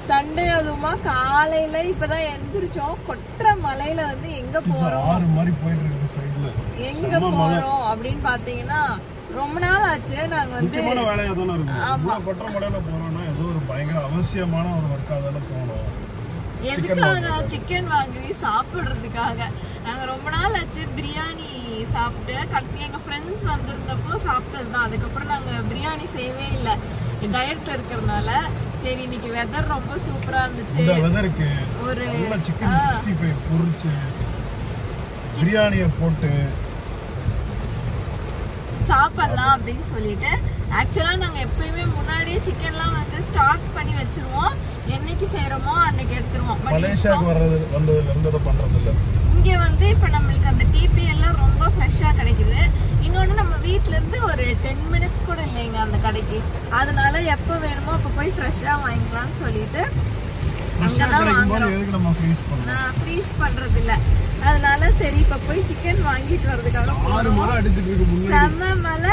Sunday அதுமா காலையில இப்பதான் எந்திரிச்சோம். கொற்ற மலையில வந்து எங்க போறோம் எங்க போறோம் அப்படின்னு பாத்தீங்கன்னா ரொம்ப நாள் ஆச்சு. நாங்க வந்து எதுக்காக சிக்கன் வாங்கி சாப்பிடுறதுக்காக. நாங்க ரொம்ப நாள் ஆச்சு பிரியாணி சாப்பிட்டு. கடைசி எங்க ஃப்ரெண்ட்ஸ் வந்திருந்தப்போ சாப்பிட்டதுதான். அதுக்கப்புறம் நாங்க பிரியாணி செய்யவே இல்லை டயட்ல இருக்கிறதுனால. சரி இன்னைக்கு வெதர் ரொம்ப சூப்பரா இருந்துச்சு. ஒரு சிக்கன் 65 பொரிச்சு பிரியாணியை போட்டு சாப்பிடலாம் அப்படின்னு சொல்லிட்டு. ஆக்சுவலா நாங்க எப்பயுமே முன்னாடியே சிக்கன்லாம் வந்து ஸ்டாக் பண்ணி வச்சிருவோம். என்னைக்கு செய்யறோமோ அன்னைக்கு எடுத்துருவோம். மலேசியாவுக்கு வந்ததுல இருந்து அதை பண்றது இல்ல. இங்க வந்து இப்ப நம்மளுக்கு அந்த டிபி எல்லாம் ரொம்ப ஃப்ரெஷ்ஷா கிடைக்குது. இன்னொன்னு நம்ம வீட்ல இருந்து ஒரு 10 மினிட்ஸ் கூட இல்லைங்க அந்த கடைக்கு. அதனால எப்ப வேணுமோ அப்ப போய் ஃப்ரெஷ்ஷா வாங்கிக்கலாம்னு சொல்லிட்டு ஃப்ரீஸ் பண்றது இல்ல. அதனால சரி இப்ப போய் சிக்கன் வாங்கிட்டு வரதுக்காக செம்ம மலை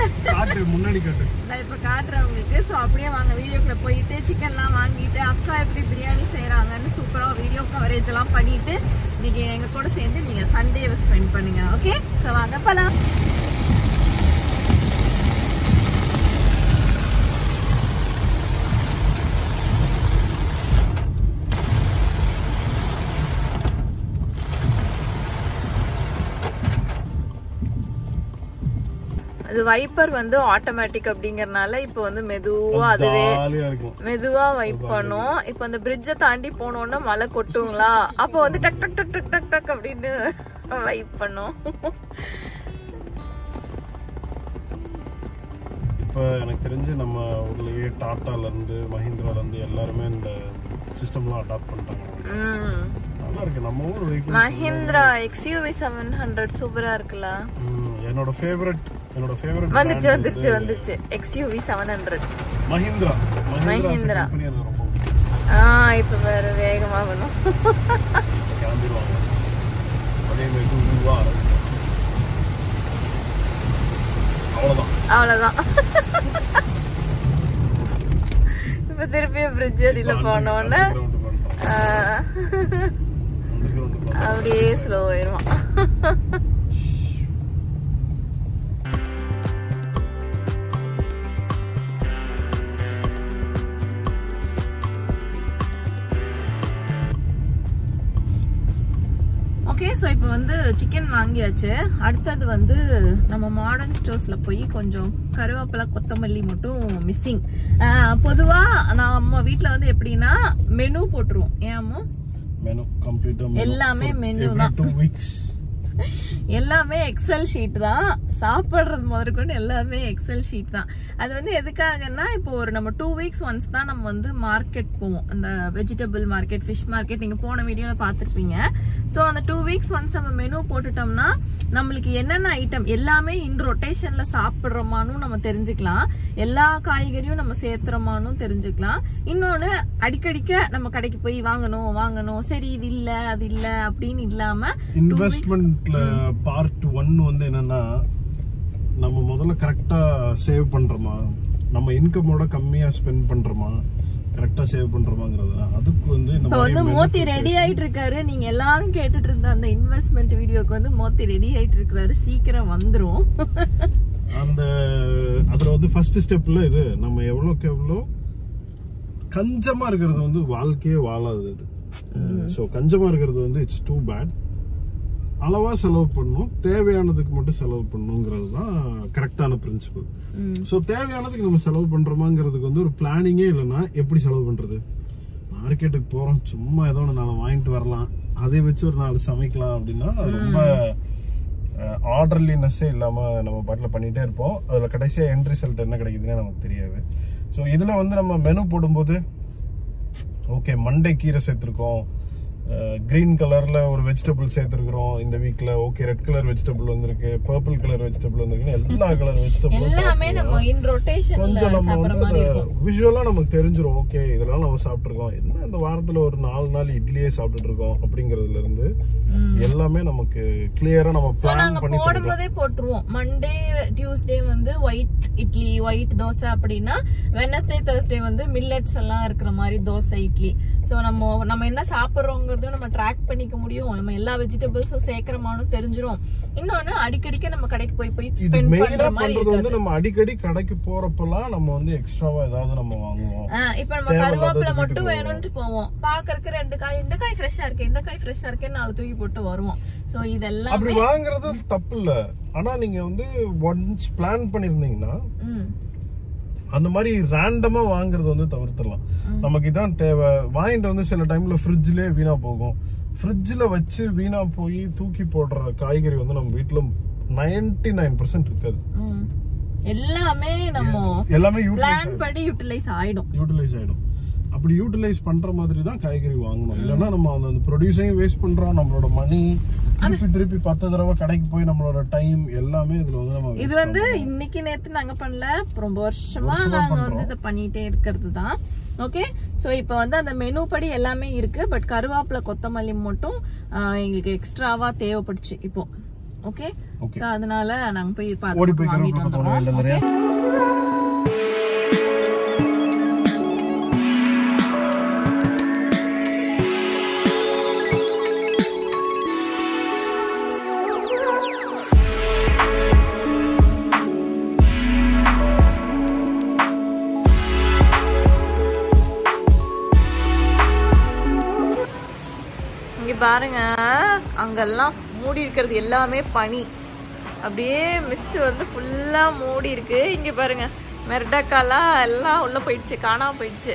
முன்னாடி நான் இப்ப காட்டுறேன் உங்களுக்கு. ஸோ அப்படியே வாங்க வீடியோக்குள்ள போயிட்டு சிக்கன்லாம் வாங்கிட்டு அக்கா எப்படி பிரியாணி செய்யறாங்கன்னு சூப்பரா வீடியோ கவரேஜ் எல்லாம் பண்ணிட்டு இன்னைக்கு எங்க கூட சேர்ந்து நீங்க சண்டேவை ஸ்பெண்ட் பண்ணுங்க. ஓகே ஸோ வாங்க போலாம். அது வைப்பர் வந்து ஆட்டோமேட்டிக் அப்படிங்கறனால இப்ப வந்து மெதுவா வைப் பண்ணும். இப்ப அந்த பிரிட்ஜை தாண்டி போனோம்னா மழை கொட்டுங்களா, அப்ப வந்து டக் டக் டக் டக் டக் டக் அப்படின்னு வைப் பண்ணும். இப்ப எனக்கு தெரிஞ்சு நம்ம ஊர்லயே டாட்டால இருந்து மஹிந்திரால இருந்து எல்லாருமே இந்த சிஸ்டம்லாம் அடாப்ட் பண்ணிட்டாங்க. நல்லா இருக்கு நம்ம ஊர் வெஹிக்கிள். மஹிந்திரா XUV 700 சூப்பரா இருக்குல்ல. என்னோட ஃபேவரட் வந்துச்சு XUV 700 மஹிந்திரா. இப்ப வேற வேகமா வேணும். அவ்வளவுதான். இப்ப திருப்பியும் பிரிட்ஜ் அடியில போனோன்னு அப்படியே ஸ்லோ ஆயிடுவான். ஓகே ஸோ இப்போ வந்து சிக்கன் வாங்கியாச்சு. அடுத்தது வந்து நம்ம மாடர்ன் ஸ்டோர்ஸ்ல போய் கொஞ்சம் கருவேப்பிலை கொத்தமல்லி மட்டும் மிஸ்ஸிங். பொதுவா நம்ம வீட்டுல வந்து எப்படின்னா மெனு போட்டுருவோம். ஏமோ எல்லாமே மெனு தான். எல்லாமே எக்ஸல் ஷீட் தான். சாப்பிடுறது முதற்கொண்டு எல்லாமே எக்ஸல் ஷீட் தான். அது வந்து எதுக்காகன்னா இப்போ ஒரு நம்ம 2 வீக்ஸ் ஒன்ஸ் தான் நம்ம வந்து மார்க்கெட் போவோம். அந்த வெஜிடபிள் மார்க்கெட், ஃபிஷ் மார்க்கெட் நீங்க போன வீடியோல பாத்துருப்பீங்க. ஸோ அந்த 2 வீக்ஸ் ஒன்ஸ் நம்ம மெனு போட்டுட்டோம்னா நம்மளுக்கு என்னென்ன ஐட்டம் எல்லாமே இன் ரொட்டேஷன்ல சாப்பிடுறோமானும் நம்ம தெரிஞ்சுக்கலாம். எல்லா காய்கறியும் நம்ம சேர்த்துறோமானும் தெரிஞ்சுக்கலாம். இன்னொன்னு அடிக்கடிக்க நம்ம கடைக்கு போய் வாங்கணும் சரி இது இல்ல அது இல்ல அப்படின்னு இல்லாம இன்வெஸ்ட்மெண்ட் பார்ட் 1 வந்து என்னன்னா நம்ம முதல்ல கரெக்டா சேவ் பண்றோமா, நம்ம இன்கமோட கம்மியா ஸ்பெண்ட் பண்றோமா, கரெக்டா சேவ் பண்றோமாங்கிறது. அதுக்கு வந்து இப்ப வந்து மோத்தி ரெடி ஆயிட்டு இருக்காரு. நீங்க எல்லாரும் கேட்டுட்டு இருந்த அந்த இன்வெஸ்ட்மெண்ட் வீடியோக்கு வந்து மோத்தி ரெடி ஆயிட்டு இருக்காரு. சீக்கிரம் வந்துரும். அந்த அதுல வந்து ஃபர்ஸ்ட் ஸ்டெப்ல இது நம்ம எவ்வளவுக்கு எவ்வளவு கஞ்சமா இருக்கிறது வந்து வாழ்க்கையே வாழாது. சோ கஞ்சமா இருக்கிறது வந்து இட்ஸ் டூ பேட். அளவா செலவு பண்ணணும், தேவையானதுக்கு மட்டும் செலவு பண்ணணுங்கிறது தான் கரெக்டான பிரின்சிபல். ஸோ தேவையானதுக்கு நம்ம செலவு பண்றோமாங்கிறதுக்கு வந்து ஒரு பிளானிங்கே இல்லைன்னா எப்படி செலவு பண்றது? மார்க்கெட்டுக்கு போறோம் சும்மா ஏதோ ஒன்று 4 வாங்கிட்டு வரலாம், அதை வச்சு ஒரு 4 சமைக்கலாம் அப்படின்னா அது ரொம்ப ஆர்டர்லினஸ்ஸே இல்லாம நம்ம பாட்டில் பண்ணிட்டே இருப்போம். அதுல கடைசியா எண்ட் ரிசல்ட் என்ன கிடைக்குதுன்னு நமக்கு தெரியாது. ஸோ இதுல வந்து நம்ம மெனு போடும்போது ஓகே மண்டே கீரை சேர்த்துருக்கோம், கிரீன் கலர்ல ஒரு வெஜிடபிள் சேர்த்துருக்கிறோம் இந்த வீக்ல, ஓகே ரெட் கலர் வெஜிடபிள் வந்திருக்கு, பர்பிள் கலர் வெஜிடபிள் வந்திருக்கு, எல்லா கலர் வெஜிடபிளும் கொஞ்சம் நம்ம வந்து விஷுவலா நமக்கு தெரிஞ்சிடும். ஓகே இதெல்லாம் நம்ம சாப்பிட்டுருக்கோம், என்ன இந்த வாரத்துல ஒரு 4 நாள் இட்லியே சாப்பிட்டுட்டு இருக்கோம் அப்படிங்கறதுல இருந்து எல்லாமே நமக்கு கிளியரா நம்ம பிளான் பண்ணி போடும்போதே போட்டுருவோம். மண்டே டியூஸ்டே வந்து ஒயிட் இட்லி ஒயிட் தோசை அப்படின்னா வெட்னஸ்டே தர்ஸ்டே வந்து மில்லட்ஸ் எல்லாம் இருக்கிற மாதிரி தோசை இட்லி. சோ நம்ம என்ன சாப்பிடுறோங்கிறதும் நம்ம ட்ராக் பண்ணிக்க முடியும், நம்ம எல்லா வெஜிடபிள்ஸும் சேர்க்கிறோமானு தெரிஞ்சிரும். இன்னொன்னு அடிக்கடிக்கு நம்ம கடைக்கு போய் ஸ்பெண்ட் பண்ற மாதிரி வந்து நம்ம அடிக்கடி கடைக்கு போறப்பலாம் நம்ம வந்து எக்ஸ்ட்ராவா ஏதாவது நம்ம வாங்குவோம். இப்ப நம்ம கருவேப்பிலை மட்டும் வேணும்னு போவோம், பாக்குறதுக்கு 2 காய் இந்த காய் ஃப்ரெஷ்ஷா இருக்கு இந்த காய் ஃப்ரெஷ்ஷா இருக்குன்னு 4 தூக்கி போட்டு வருவோம். சோ இதெல்லாம் அப்படி வாங்குறது தப்பு இல்ல, ஆனா நீங்க வந்து ஒன்ஸ் பிளான் பண்ணிருந்தீங்கன்னா அந்த மாதிரி ரேண்டமா வாங்குறது வந்து தவிர்த்துடலாம். நமக்கு இதான் தேவை வாங்கிட்டு வந்து சில டைம்ல ஃப்ரிட்ஜ்லயே வீணா போகும். ஃப்ரிட்ஜ்ல வச்சு வீணா போய் தூக்கி போடுற காய்கறி வந்து நம்ம வீட்டுல 99% இருக்காது. எல்லாமே பிளான் படி யூட்டிலைஸ் ஆயிடும். அப்படி யூட்டிலைஸ் பண்ற மாதிரி தான் காய்கறி வாங்கணும். இல்லன்னா நம்ம அந்த ப்ரொடியூசையும் வேஸ்ட் பண்றோம், நம்மளோட மணி திருப்பி 10 தடவை கடைக்கு போய் நம்மளோட டைம் எல்லாமே இதுல வந்து நம்ம இது வந்து இன்னைக்கு நேத்து நாங்க பண்ணல, ரொம்ப வருஷமா நாங்க வந்து இத பண்ணிட்டே இருக்கிறது தான். ஓகே சோ இப்போ வந்து அந்த மெனு படி எல்லாமே இருக்கு. பட் கருவேப்பிலை கொத்தமல்லி மட்டும் எங்களுக்கு எக்ஸ்ட்ராவா தேவைப்படுச்சு இப்போ. ஓகே சோ அதனால நாங்க போய் வாங்கிட்டு வந்தோம். பாருங்க அங்கெல்லாம் மூடி இருக்கிறது எல்லாமே பனி, அப்படியே மிஸ்ட் வந்து ஃபுல்லா மூடி இருக்கு. இங்க பாருங்க மெர்டக்காலாம் எல்லாம் உள்ள போயிடுச்சு, காணாம போயிடுச்சு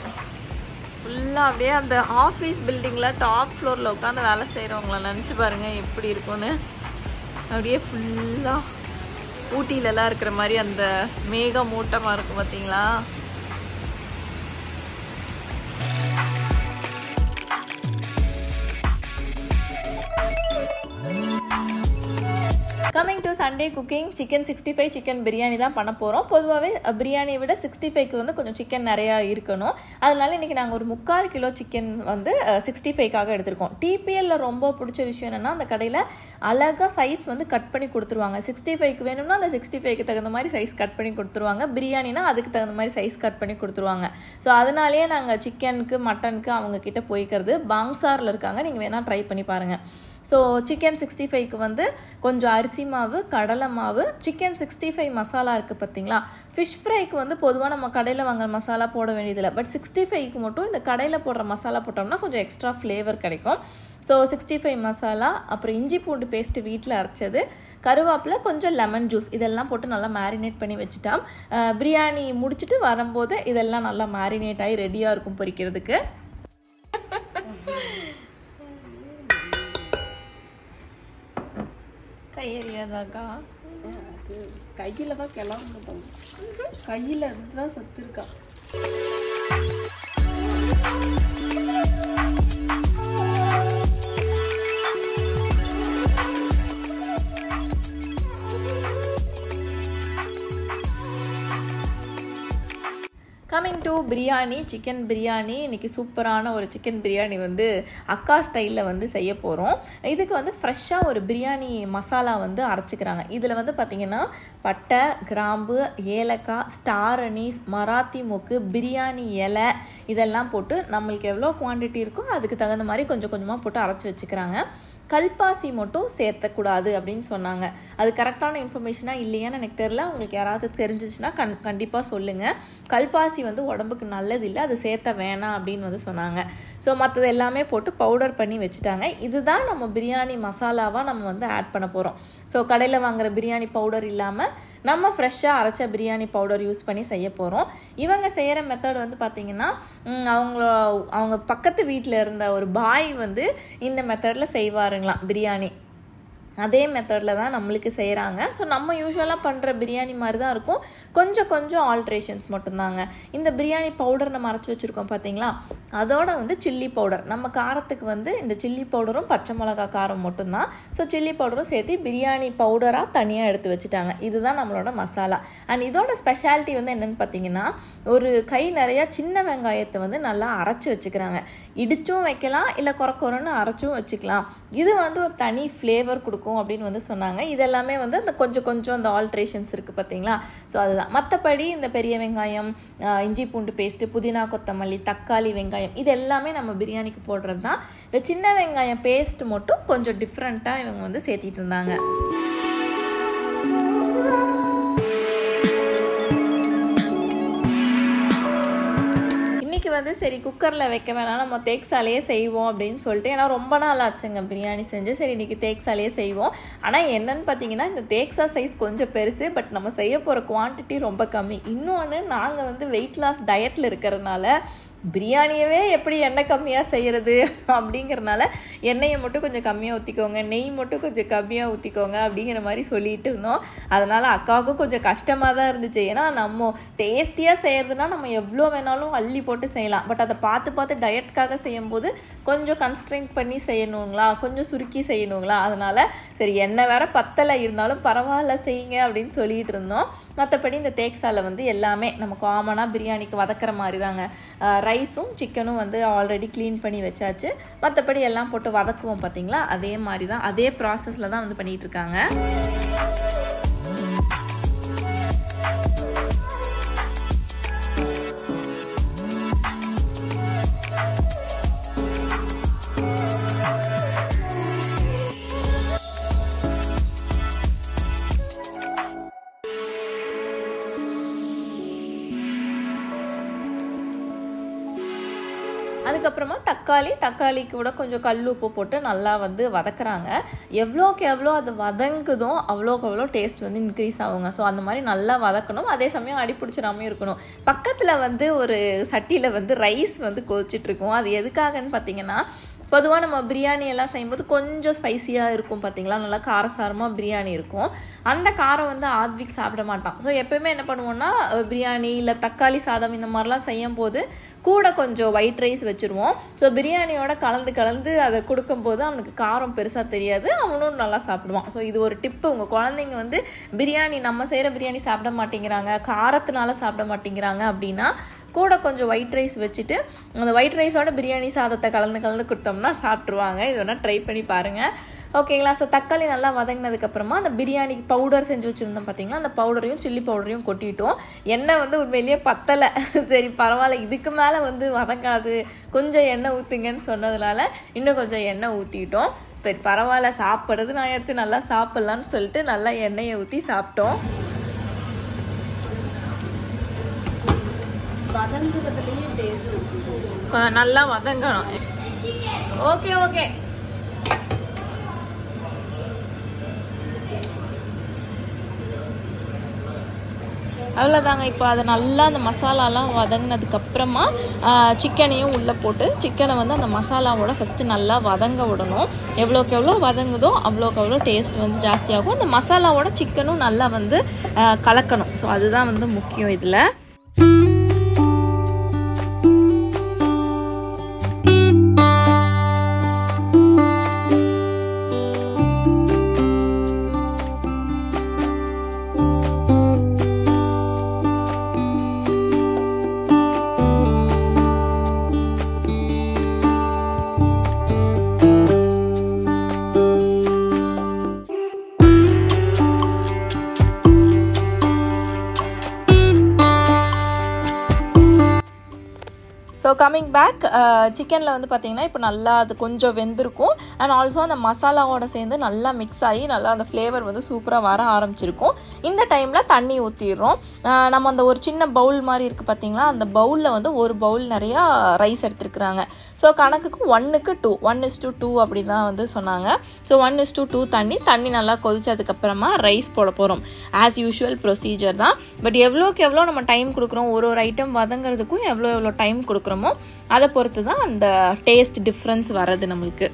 ஃபுல்லா. அப்படியே அந்த ஆஃபீஸ் பில்டிங்ல டாப் ஃப்ளோர்ல உட்காந்து வேலை செய்யறவங்கள நினைச்சு பாருங்க எப்படி இருக்கும்னு. அப்படியே ஃபுல்லா ஊட்டில எல்லாம் இருக்கிற மாதிரி அந்த மேக மூட்டமா இருக்கும் பாத்தீங்களா. Coming to Sunday cooking, chicken 65 chicken biryani தான் பண்ண போகிறோம். பொதுவாகவே பிரியாணியை விட 65க்கு வந்து கொஞ்சம் சிக்கன் நிறையா இருக்கணும். அதனால இன்றைக்கி நாங்கள் ஒரு 3/4 கிலோ சிக்கன் வந்து 65க்காக எடுத்திருக்கோம். டிபிஎல்ல ரொம்ப பிடிச்ச விஷயம் என்னென்னா அந்த கடையில் அழகாக சைஸ் வந்து கட் பண்ணி கொடுத்துருவாங்க. 65க்கு வேணும்னா அந்த 65க்கு தகுந்த மாதிரி சைஸ் கட் பண்ணி கொடுத்துருவாங்க. பிரியாணினா அதுக்கு தகுந்த மாதிரி சைஸ் கட் பண்ணி கொடுத்துருவாங்க. ஸோ அதனாலேயே நாங்கள் சிக்கனுக்கு மட்டனுக்கு அவங்கக்கிட்ட போய்க்கிறது. பாங்சாரில் இருக்காங்க, நீங்கள் வேணால் ட்ரை பண்ணி பாருங்கள். ஸோ சிக்கன் 65க்கு வந்து கொஞ்சம் அரிசி மாவு, கடலை மாவு, சிக்கன் 65 மசாலா இருக்குது பார்த்தீங்களா. ஃபிஷ் ஃப்ரைக்கு வந்து பொதுவாக நம்ம கடையில் வாங்குற மசாலா போட வேண்டியதில்லை. பட் 65க்கு மட்டும் இந்த கடையில் போடுற மசாலா போட்டோம்னா கொஞ்சம் எக்ஸ்ட்ரா ஃப்ளேவர் கிடைக்கும். ஸோ 65 மசாலா, அப்புறம் இஞ்சி பூண்டு பேஸ்ட்டு வீட்டில் அரைச்சது, கருவேப்பிலை, கொஞ்சம் லெமன் ஜூஸ் இதெல்லாம் போட்டு நல்லா மேரினேட் பண்ணி வச்சுட்டா பிரியாணி முடிச்சுட்டு வரும்போது இதெல்லாம் நல்லா மேரினேட் ஆகி ரெடியாக இருக்கும் பொரிக்கிறதுக்கு. கையறியாதாக்கா கையில தான் கிளம்ப, கையில தான் சத்து இருக்கா. Coming to biryani, chicken biryani. இன்றைக்கி சூப்பரான ஒரு சிக்கன் பிரியாணி வந்து அக்கா ஸ்டைலில் வந்து செய்ய போகிறோம். இதுக்கு வந்து ஃப்ரெஷ்ஷாக ஒரு பிரியாணி மசாலா வந்து அரைச்சிக்கிறாங்க. இதில் வந்து பார்த்திங்கன்னா பட்டை, கிராம்பு, ஏலக்காய், ஸ்டார் அனீஸ், மராத்தி மொக்கு, பிரியாணி இலை இதெல்லாம் போட்டு நம்மளுக்கு எவ்வளோ குவான்டிட்டி இருக்கோ அதுக்கு தகுந்த மாதிரி கொஞ்சம் கொஞ்சமாக போட்டு அரைச்சி வச்சுக்கிறாங்க. கல்பாசி மட்டும் சேர்த்தக்கூடாது அப்படின்னு சொன்னாங்க. அது கரெக்டான இன்ஃபர்மேஷனாக இல்லையான்னு எனக்கு தெரியல. உங்களுக்கு யாராவது தெரிஞ்சிச்சுன்னா கண்டிப்பாக சொல்லுங்கள். கல்பாசி வந்து உடம்புக்கு உடம்புக்கு நல்லது இல்லை, அது சேர்த்த வேணாம் அப்படின்னு வந்து சொன்னாங்க. ஸோ மற்றது எல்லாமே போட்டு பவுடர் பண்ணி வச்சுட்டாங்க. இதுதான் நம்ம பிரியாணி மசாலாவாக நம்ம வந்து ஆட் பண்ண போகிறோம். ஸோ கடையில் வாங்குகிற பிரியாணி பவுடர் இல்லாமல் நம்ம ஃப்ரெஷ்ஷாக அரைச்ச பிரியாணி பவுடர் யூஸ் பண்ணி செய்ய போகிறோம். இவங்க செய்கிற மெத்தட் வந்து பார்த்திங்கன்னா அவங்க பக்கத்து வீட்டில் இருந்த ஒரு பாய் வந்து இந்த மெத்தடில் செய்வாருங்களாம் பிரியாணி. அதே மெத்தடில் தான் நம்மளுக்கு செய்கிறாங்க. ஸோ நம்ம யூஸ்வலாக பண்ணுற பிரியாணி மாதிரி தான் இருக்கும், கொஞ்சம் ஆல்ட்ரேஷன்ஸ் மட்டும்தாங்க. இந்த பிரியாணி பவுடர் நம்ம அரைச்சி வச்சுருக்கோம் பார்த்தீங்களா, அதோட வந்து சில்லி பவுடர், நம்ம காரத்துக்கு வந்து இந்த சில்லி பவுடரும் பச்சை மிளகா காரம் மட்டும்தான். ஸோ சில்லி பவுடரும் சேர்த்து பிரியாணி பவுடராக தனியாக எடுத்து வச்சுட்டாங்க. இதுதான் நம்மளோட மசாலா. அண்ட் இதோட ஸ்பெஷாலிட்டி வந்து என்னென்னு பார்த்தீங்கன்னா, ஒரு கை நிறையா சின்ன வெங்காயத்தை வந்து நல்லா அரைச்சி வச்சுக்கிறாங்க. இடிச்சும் வைக்கலாம், இல்லை குறன்னு அரைச்சும் வச்சுக்கலாம். இது வந்து ஒரு தனி ஃப்ளேவர் கொடுக்கும் அப்படின்னு வந்து சொன்னாங்க. இதெல்லாமே வந்து அந்த கொஞ்சம் அந்த ஆல்ட்ரேஷன்ஸ் இருக்குது பார்த்தீங்களா. ஸோ அதுதான். மற்றபடி இந்த பெரிய வெங்காயம், இஞ்சி பூண்டு பேஸ்ட்டு, புதினா கொத்தமல்லி, தக்காளி, வெங்காயம் இது எல்லாமே நம்ம பிரியாணிக்கு போடுறது தான். இந்த சின்ன வெங்காயம் பேஸ்ட் மட்டும் கொஞ்சம் டிஃப்ரெண்ட்டாக இவங்க வந்து சேர்த்திட்டு இருந்தாங்க. வந்து சரி குக்கரில் வைக்க வேணாம், நம்ம தேக்ஸாலேயே செய்வோம் அப்படின்னு சொல்லிட்டு, ஏன்னா ரொம்ப நாள் ஆச்சுங்க பிரியாணி செஞ்சு, சரி இன்றைக்கி தேக்ஸாலேயே செய்வோம். ஆனால் என்னன்னு பார்த்தீங்கன்னா, இந்த தேக்ஸா சைஸ் கொஞ்சம் பெருசு, பட் நம்ம செய்ய போகிற குவான்டிட்டி ரொம்ப கம்மி. இன்னொன்று, நாங்கள் வந்து வெயிட் லாஸ் டயட்டில் இருக்கிறதுனால பிரியாணியவே எப்படி எண்ணெய் கம்மியாக செய்கிறது அப்படிங்கிறனால எண்ணெயை மட்டும் கொஞ்சம் கம்மியாக ஊற்றிக்கோங்க, நெய் மட்டும் கொஞ்சம் கம்மியாக ஊற்றிக்கோங்க அப்படிங்கிற மாதிரி சொல்லிட்டு இருந்தோம். அதனால் அக்காவுக்கும் கொஞ்சம் கஷ்டமாக தான் இருந்துச்சு. ஏன்னா நம்ம டேஸ்டியாக செய்கிறதுனா நம்ம எவ்வளோ வேணாலும் அள்ளி போட்டு செய்யலாம், பட் அதை பார்த்து டயட்காக செய்யும்போது கொஞ்சம் கன்ஸ்ட்ரெயின்ட் பண்ணி செய்யணுங்களா, கொஞ்சம் சுருக்கி செய்யணுங்களா, அதனால் சரி எண்ணெய் வேற பத்தலை, இருந்தாலும் பரவாயில்ல செய்யுங்க அப்படின்னு சொல்லிட்டு இருந்தோம். மற்றபடி இந்த தேக்ஸாவில் வந்து எல்லாமே நம்ம காமனாக பிரியாணிக்கு வதக்கிற மாதிரி தாங்க. ரைஸும் சிக்கனும் வந்து ஆல்ரெடி க்ளீன் பண்ணி வச்சாச்சு. மற்றபடி எல்லாம் போட்டு வதக்குவோம் பார்த்தீங்களா, அதே மாதிரி தான், அதே ப்ராசஸில் தான் வந்து பண்ணிகிட்டு இருக்காங்க. அதுக்கப்புறமா தக்காளிக்கு கூட கொஞ்சம் கல் உப்பு போட்டு நல்லா வந்து வதக்குறாங்க. எவ்வளோக்கு எவ்வளோ அது வதங்குதோ அவ்வளோக்கு அவ்வளோ டேஸ்ட் வந்து இன்க்ரீஸ் ஆகுங்க. ஸோ அந்த மாதிரி நல்லா வதக்கணும், அதே சமயம் அடிப்பிடிச்சிடாமல் இருக்கணும். பக்கத்தில் வந்து ஒரு சட்டியில் வந்து ரைஸ் வந்து கொதிச்சிட்ருக்கோம். அது எதுக்காகன்னு பார்த்தீங்கன்னா, பொதுவாக நம்ம பிரியாணி எல்லாம் செய்யும்போது கொஞ்சம் ஸ்பைசியாக இருக்கும் பார்த்தீங்களா, நல்லா காரசாரமாக பிரியாணி இருக்கும். அந்த காரம் வந்து ஆத்விக் சாப்பிட மாட்டான். ஸோ எப்போயுமே என்ன பண்ணுவோன்னா, பிரியாணி இல்லை தக்காளி சாதம் இந்த மாதிரிலாம் செய்யும் போது கூட கொஞ்சம் ஒயிட் ரைஸ் வச்சுருவோம். ஸோ பிரியாணியோட கலந்து அதை கொடுக்கும்போது அவனுக்கு காரம் பெருசாக தெரியாது, அவனும் நல்லா சாப்பிடுவான். ஸோ இது ஒரு டிப்பு. உங்கள் குழந்தைங்க வந்து பிரியாணி நம்ம செய்கிற பிரியாணி சாப்பிட மாட்டேங்கிறாங்க, காரத்தினால சாப்பிட மாட்டேங்கிறாங்க அப்படின்னா கூட கொஞ்சம் ஒயிட் ரைஸ் வச்சுட்டு அந்த ஒயிட் ரைஸோட பிரியாணி சாதத்தை கலந்து கொடுத்தோம்னா சாப்பிட்ருவாங்க. இது வேணால் ட்ரை பண்ணி பாருங்கள். ஓகேங்களா. ஸோ தக்காளி நல்லா வதங்கினதுக்கப்புறமா அந்த பிரியாணிக்கு பவுடர் செஞ்சு வச்சுருந்தோம் பார்த்தீங்களா, அந்த பவுடரையும் சில்லி பவுடரையும் கொட்டிட்டோம். எண்ணெய் வந்து உண்மையிலேயே பத்தலை. சரி பரவாயில்ல, இதுக்கு மேலே வந்து வதங்காது, கொஞ்சம் எண்ணெய் ஊற்றுங்கன்னு சொன்னதுனால இன்னும் கொஞ்சம் எண்ணெய் ஊற்றிட்டோம். சரி பரவாயில்ல, சாப்பிட்றது நான் ஆயிடுச்சு, நல்லா சாப்பிட்லான்னு சொல்லிட்டு நல்லா எண்ணெயை ஊற்றி சாப்பிட்டோம். வதங்குறதுலேயே டேஸ்ட் இருக்கு, நல்லா வதங்கணும். ஓகே அவ்வளோதாங்க. இப்போ அதை நல்லா அந்த மசாலாலாம் வதங்கினதுக்கப்புறமா சிக்கனையும் உள்ளே போட்டு சிக்கனை வந்து அந்த மசாலாவோட ஃபஸ்ட்டு நல்லா வதங்க விடணும். எவ்வளோக்கு எவ்வளோ வதங்குதோ அவ்வளோக்கு அவ்வளோ டேஸ்ட் வந்து ஜாஸ்தியாகும். அந்த மசாலாவோட சிக்கனும் நல்லா வந்து கலக்கணும். ஸோ அதுதான் வந்து முக்கியம் இதில். கம்மிங் பேக், சிக்கனில் வந்து பார்த்திங்கன்னா இப்போ நல்லா அது கொஞ்சம் வெந்திருக்கும். அண்ட் ஆல்சோ அந்த மசாலாவோட சேர்ந்து நல்லா மிக்ஸ் ஆகி நல்லா அந்த ஃப்ளேவர் வந்து சூப்பராக வர ஆரம்பிச்சிருக்கும். இந்த டைமில் தண்ணி ஊற்றிடுறோம். நம்ம அந்த ஒரு சின்ன பவுல் மாதிரி இருக்குது பார்த்திங்களா, அந்த பவுலில் வந்து ஒரு பவுல் நிறையா ரைஸ் எடுத்துருக்குறாங்க. ஸோ கணக்குக்கு 1:2, 1:2 அப்படி தான் வந்து சொன்னாங்க. ஸோ 1:2 தண்ணி நல்லா கொதிச்சதுக்கப்புறமா ரைஸ் போட போகிறோம். ஆஸ் யூஷுவல் ப்ரொசீஜர் தான். பட் எவ்வளோக்கு எவ்வளோ நம்ம டைம் கொடுக்குறோம், ஒரு ஐட்டம் வதங்கிறதுக்கும் எவ்வளோ டைம் கொடுக்குறோமோ அதை பொறுத்து தான் அந்த டேஸ்ட் டிஃப்ரென்ஸ் வர்றது நம்மளுக்கு.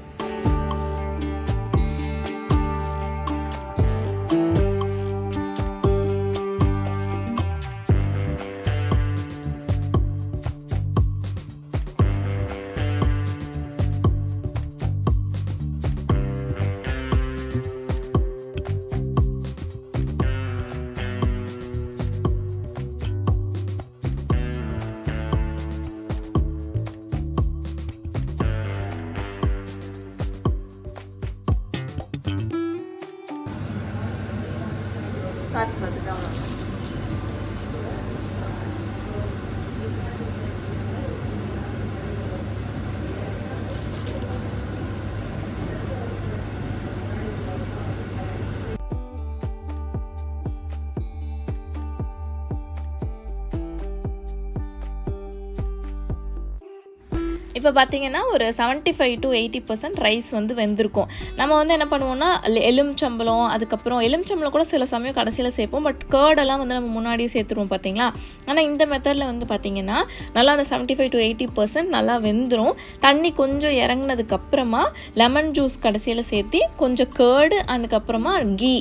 இப்போ பார்த்தீங்கன்னா ஒரு 75 to 80% ரைஸ் வந்து வெந்திருக்கும். நம்ம வந்து என்ன பண்ணுவோம்னா எலுமிச்சம்பழம், அதுக்கப்புறம் எலுமிச்சம்பழம் கூட சில சமயம் கடைசியில் சேர்ப்போம். பட் கேர்டெல்லாம் வந்து நம்ம முன்னாடியே சேர்த்துருவோம் பார்த்தீங்களா. ஆனால் இந்த மெத்தடில் வந்து பார்த்தீங்கன்னா நல்லா அந்த 75 to 80% நல்லா வெந்துடும். தண்ணி கொஞ்சம் இறங்கினதுக்கப்புறமா லெமன் ஜூஸ் கடைசியில் சேர்த்தி கொஞ்சம் கேர்டு, அதுக்கப்புறமா கீ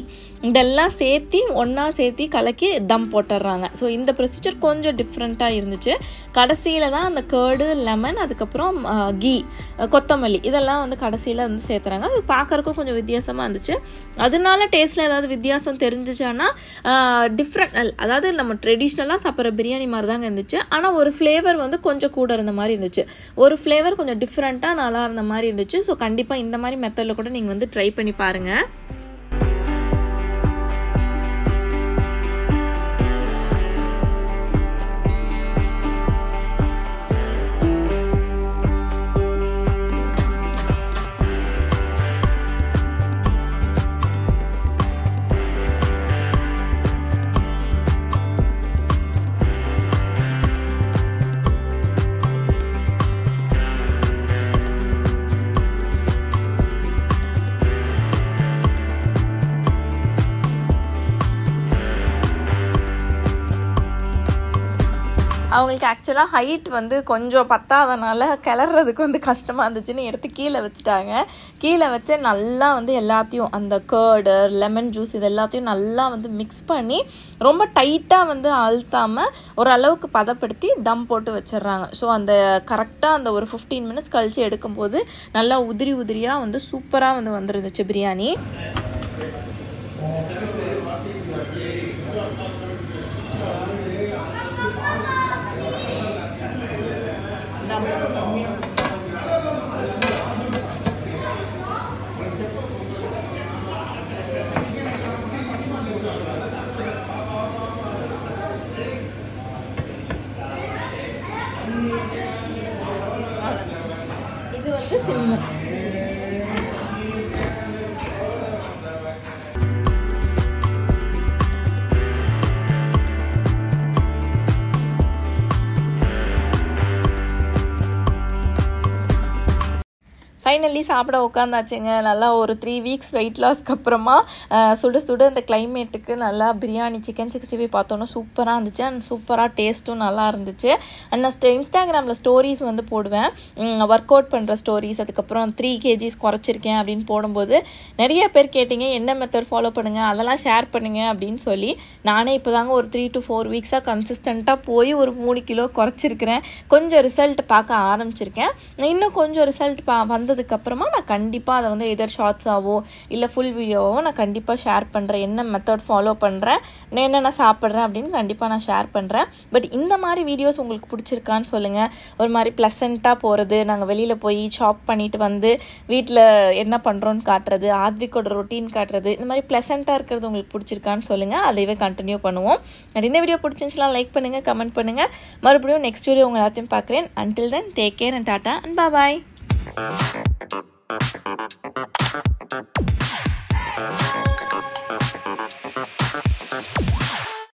இதெல்லாம் ஒன்றா சேர்த்தி கலக்கி தம் போட்டுடுறாங்க. ஸோ இந்த ப்ரொசீஜர் கொஞ்சம் டிஃப்ரெண்ட்டாக இருந்துச்சு. கடைசியில் தான் அந்த கேர்டு, லெமன், அதுக்கப்புறம் கீ, கொத்தமல்லி இதெல்லாம் வந்து கடைசியில் வந்து சேர்த்துறாங்க. அது பார்க்கறதுக்கும் கொஞ்சம் வித்தியாசமாக இருந்துச்சு. அதனால டேஸ்ட்டில் ஏதாவது வித்தியாசம் தெரிஞ்சிச்சான்னா டிஃப்ரெண்ட், அதாவது நம்ம ட்ரெடிஷ்னலாக சாப்பிட்ற பிரியாணி மாதிரி தாங்க இருந்துச்சு. ஆனால் ஒரு ஃப்ளேவர் வந்து கொஞ்சம் கூட இருந்த மாதிரி இருந்துச்சு, ஒரு ஃப்ளேவர் கொஞ்சம் டிஃப்ரெண்ட்டாக நல்லா இருந்த மாதிரி இருந்துச்சு. ஸோ கண்டிப்பாக இந்த மாதிரி மெத்தடில் கூட நீங்கள் வந்து ட்ரை பண்ணி பாருங்கள். அவங்களுக்கு ஆக்சுவலாக ஹைட் வந்து கொஞ்சம் பத்தாதனால கிளறதுக்கு வந்து கஷ்டமாக இருந்துச்சுன்னு எடுத்து கீழே வச்சுட்டாங்க. கீழே வச்சு நல்லா வந்து எல்லாத்தையும் அந்த கேர்டு, லெமன் ஜூஸ் இது எல்லாத்தையும் நல்லா வந்து மிக்ஸ் பண்ணி ரொம்ப டைட்டாக வந்து அழுத்தாமல் ஓரளவுக்கு பதப்படுத்தி தம் போட்டு வச்சிடுறாங்க. ஸோ அந்த கரெக்டாக அந்த ஒரு 15 minutes கழித்து எடுக்கும்போது நல்லா உதிரியாக வந்து சூப்பராக வந்து வந்துருந்துச்சு பிரியாணி. இது வந்து சிம்மு. ஃபைனலி சாப்பிட உட்காந்தாச்சுங்க. நல்லா ஒரு 3 weeks வெயிட் லாஸ்க்கு அப்புறமா சுட இந்த கிளைமேட்டுக்கு நல்லா பிரியாணி சிக்கன் 65 பார்த்தோன்னா சூப்பராக இருந்துச்சு. அண்ட் சூப்பராக டேஸ்ட்டும் நல்லா இருந்துச்சு. அண்ட் நான் இன்ஸ்டாகிராமில் ஸ்டோரிஸ் வந்து போடுவேன், ஒர்க் அவுட் பண்ணுற ஸ்டோரிஸ், அதுக்கப்புறம் 3 kgs குறைச்சிருக்கேன் அப்படின்னு போடும்போது நிறைய பேர் கேட்டிங்க என்ன மெத்தட் ஃபாலோ பண்ணுங்கள், அதெல்லாம் ஷேர் பண்ணுங்கள் அப்படின்னு சொல்லி. நானே இப்போ தாங்க ஒரு 3 to 4 weeks கன்சிஸ்டண்ட்டாக போய் ஒரு 3 kg குறைச்சிருக்கிறேன். கொஞ்சம் ரிசல்ட் பார்க்க ஆரம்பிச்சிருக்கேன். இன்னும் கொஞ்சம் ரிசல்ட் வந்தது பார்த்ததுக்கப்புறமா நான் கண்டிப்பாக அதை வந்து எதர் ஷார்ட்ஸாவோ இல்லை ஃபுல் வீடியோவோ நான் கண்டிப்பாக ஷேர் பண்ணுறேன். என்ன மெத்தட் ஃபாலோ பண்ணுறேன், நான் என்னென்ன சாப்பிட்றேன் அப்படின்னு கண்டிப்பாக நான் ஷேர் பண்ணுறேன். பட் இந்த மாதிரி வீடியோஸ் உங்களுக்கு பிடிச்சிருக்கான்னு சொல்லுங்கள். ஒரு மாதிரி ப்ளசண்ட்டாக போகிறது, நாங்கள் வெளியில் போய் ஷாப் பண்ணிட்டு வந்து வீட்டில் என்ன பண்ணுறோன்னு காட்டுறது, ஆத்விக்கோட ரொட்டீன் காட்டுறது, இந்த மாதிரி ப்ளசண்ட்டாக இருக்கிறது உங்களுக்கு பிடிச்சிருக்கான்னு சொல்லுங்கள். அதைவே கண்டினியூ பண்ணுவோம். அண்ட் இந்த வீடியோ பிடிச்சிருந்துச்சுன்னா லைக் பண்ணுங்கள், கமெண்ட் பண்ணுங்கள். மறுபடியும் நெக்ஸ்ட் வீடியோ உங்கள் எல்லாத்தையும் பார்க்குறேன். Until then, take care and tata and bye-bye.